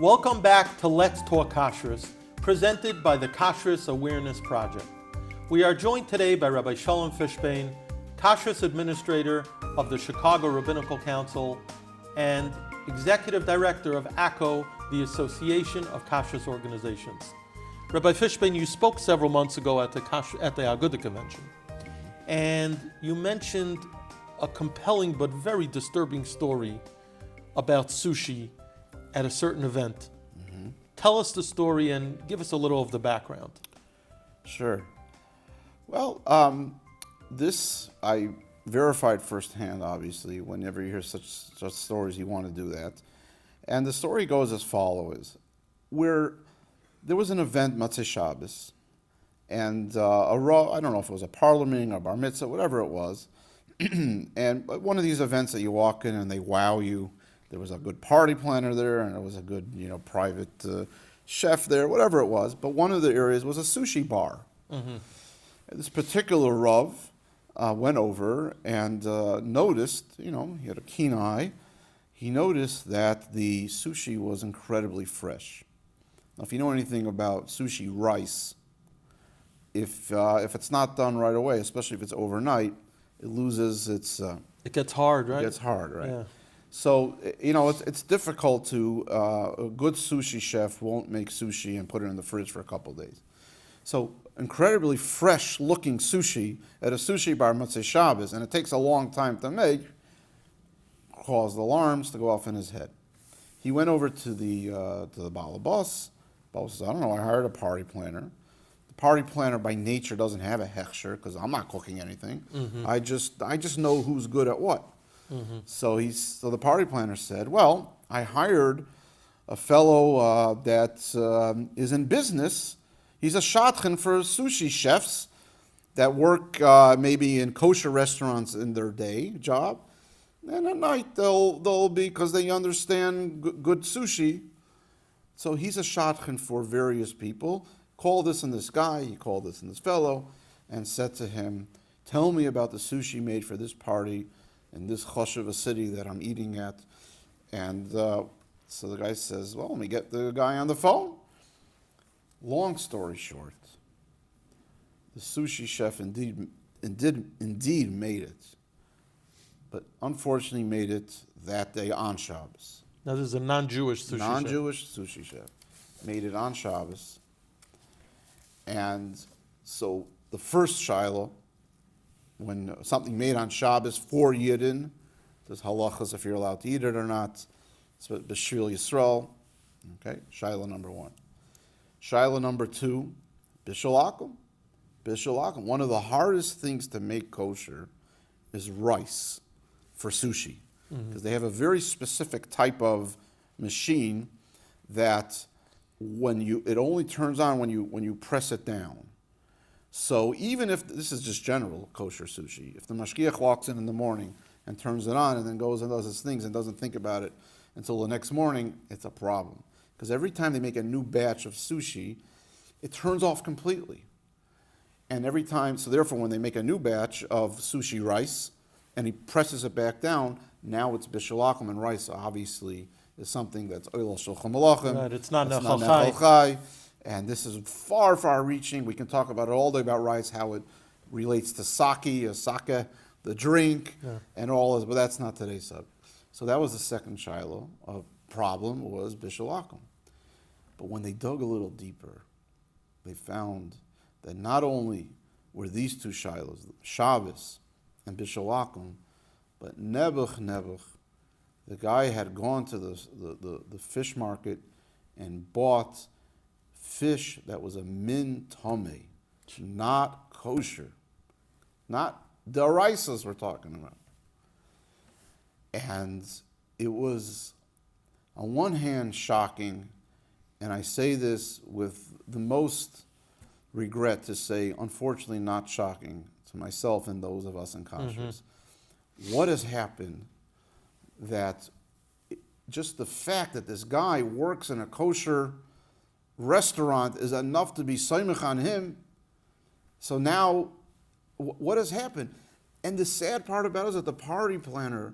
Welcome back to Let's Talk Kashrus, presented by the Kashrus Awareness Project. We are joined today by Rabbi Sholem Fishbane, Kashrus Administrator of the Chicago Rabbinical Council and Executive Director of ACO, the Association of Kashrus Organizations. Rabbi Fishbane, you spoke several months ago at the Aguda Convention, and you mentioned a compelling but very disturbing story about sushi at a certain event. Mm-hmm. Tell us the story and give us a little of the background. Sure. Well, this I verified firsthand, obviously. Whenever you hear such stories, you want to do that. And the story goes as follows. Where there was an event, Matzah Shabbos, and I don't know if it was a parliament or bar mitzvah, whatever it was, and one of these events that you walk in and they wow you. There was a good party planner there, and there was a good, private chef there, whatever it was. But one of the areas was a sushi bar. Mm-hmm. This particular Rav went over and noticed, he had a keen eye. He noticed that the sushi was incredibly fresh. Now, if you know anything about sushi rice, if it's not done right away, especially if it's overnight, it loses its... it gets hard, right? It gets hard, right? Yeah. So, it's difficult to, a good sushi chef won't make sushi and put it in the fridge for a couple of days. So, incredibly fresh looking sushi at a sushi bar Motzei Shabbos, and it takes a long time to make, caused alarms to go off in his head. He went over to the Baal Boss. Baal says, I don't know, I hired a party planner. The party planner by nature doesn't have a hechsher because I'm not cooking anything. Mm-hmm. I just know who's good at what. Mm-hmm. So the party planner said, well, I hired a fellow that is in business. He's a shadchan for sushi chefs that work maybe in kosher restaurants in their day job. And at night they'll be, because they understand good sushi. So he's a shadchan for various people. Called this and this guy, he called this and this fellow, and said to him, tell me about the sushi made for this party in this chosh of a city that I'm eating at. And so the guy says, well, let me get the guy on the phone. Long story short, the sushi chef indeed made it, but unfortunately made it that day on Shabbos. Now this is a non-Jewish sushi sushi chef. Made it on Shabbos. And so the first shiloh, when something made on Shabbos for Yidden, there's halachas if you're allowed to eat it or not. It's B'Shvil Yisrael. Okay, shiloh number one. Shiloh number two, Bishul Akum. Bishul Akum. One of the hardest things to make kosher is rice for sushi. Because they have a very specific type of machine that it only turns on when you press it down. So even if, this is just general kosher sushi, if the mashgiach walks in the morning and turns it on and then goes and does his things and doesn't think about it until the next morning, it's a problem. Because every time they make a new batch of sushi, it turns off completely. And every time, so therefore when they make a new batch of sushi rice and he presses it back down, now it's bishul akum, and rice obviously is something that's oil shulchan malachim. Right, it's not nechal chai. And this is far, far reaching. We can talk about it all day about rice, how it relates to sake, the drink, and all this, but that's not today's subject. So that was the second shiloh of problem was bishul akum. But when they dug a little deeper, they found that not only were these two shilohs, Shabbos and bishul akum, but Nebuch, the guy had gone to the fish market and bought fish that was a min tomei, not kosher, not deraisas we're talking about. And it was, on one hand, shocking, and I say this with the most regret to say, unfortunately not shocking to myself and those of us in Kashrus. Mm-hmm. What has happened that just the fact that this guy works in a kosher restaurant is enough to be soymech on him. So now, what has happened? And the sad part about it is that the party planner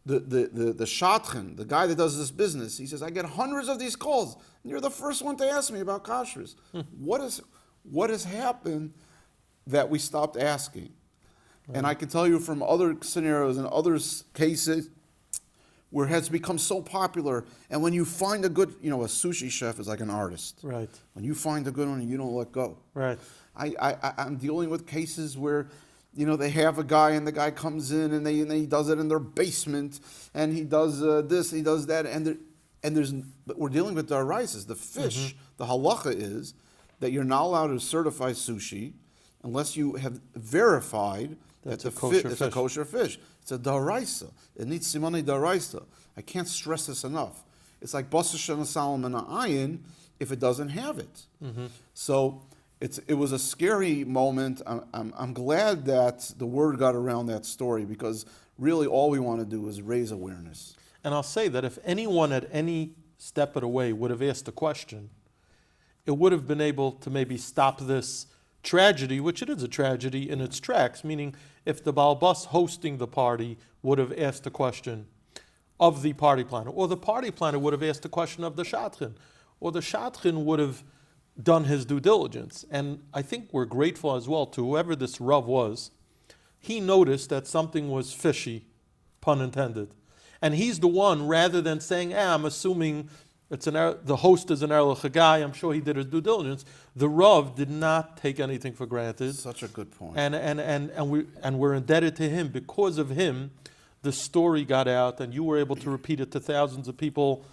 the shadchan, the guy that does this business, he says, I get hundreds of these calls, and you're the first one to ask me about kashrus. What has happened that we stopped asking? Right. And I can tell you from other scenarios and other cases where it has become so popular, and when you find a good, a sushi chef is like an artist. Right. When you find a good one, you don't let go. Right. I'm dealing with cases where, they have a guy and the guy comes in and he does it in their basement and he does this, he does that, but we're dealing with daraisas. The fish, the halacha is that you're not allowed to certify sushi unless you have verified that it's a kosher fish. It's a daraisa. It needs simone daraisa. I can't stress this enough. It's like basar and Solomon ayin if it doesn't have it. So it was a scary moment. I'm glad that the word got around that story, because really all we want to do is raise awareness. And I'll say that if anyone at any step of the way would have asked a question, it would have been able to maybe stop this tragedy, which it is a tragedy, in its tracks, meaning if the Baal Bus hosting the party would have asked a question of the party planner, or the party planner would have asked a question of the shadchan, or the shadchan would have done his due diligence. And I think we're grateful as well to whoever this Rav was. He noticed that something was fishy, pun intended. And he's the one, rather than saying, I'm assuming the host is an erlich guy, I'm sure he did his due diligence. The Rav did not take anything for granted. Such a good point. And we're indebted to him. Because of him, the story got out, and you were able to repeat it to thousands of people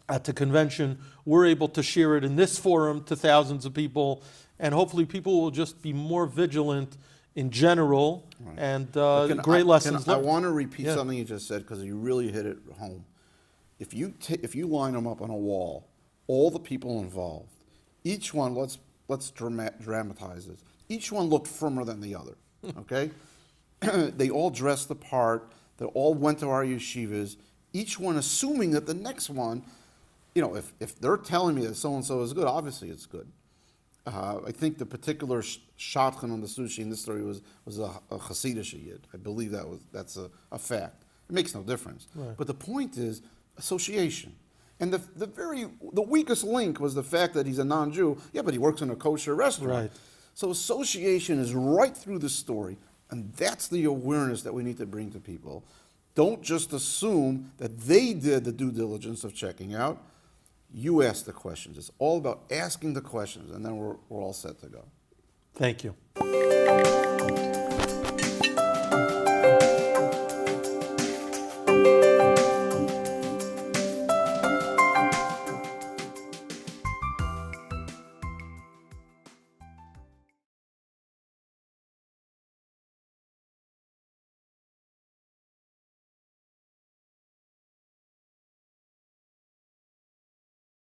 at the convention. We're able to share it in this forum to thousands of people, and hopefully people will just be more vigilant in general. Right. And great lessons learned. I want to repeat something you just said, because you really hit it home. If you line them up on a wall, all the people involved, each one, let's dramatize this. Each one looked firmer than the other. Okay, they all dressed the part. They all went to our yeshivas. Each one assuming that the next one, if they're telling me that so and so is good, obviously it's good. I think the particular shadchan on the sushi in this story was a Hasidic yid. I believe that's a fact. It makes no difference. Right. But the point is association. And the weakest link was the fact that he's a non-Jew. Yeah, but he works in a kosher restaurant. Right. So association is right through the story, and that's the awareness that we need to bring to people. Don't just assume that they did the due diligence of checking out. You ask the questions. It's all about asking the questions, and then we're all set to go. Thank you.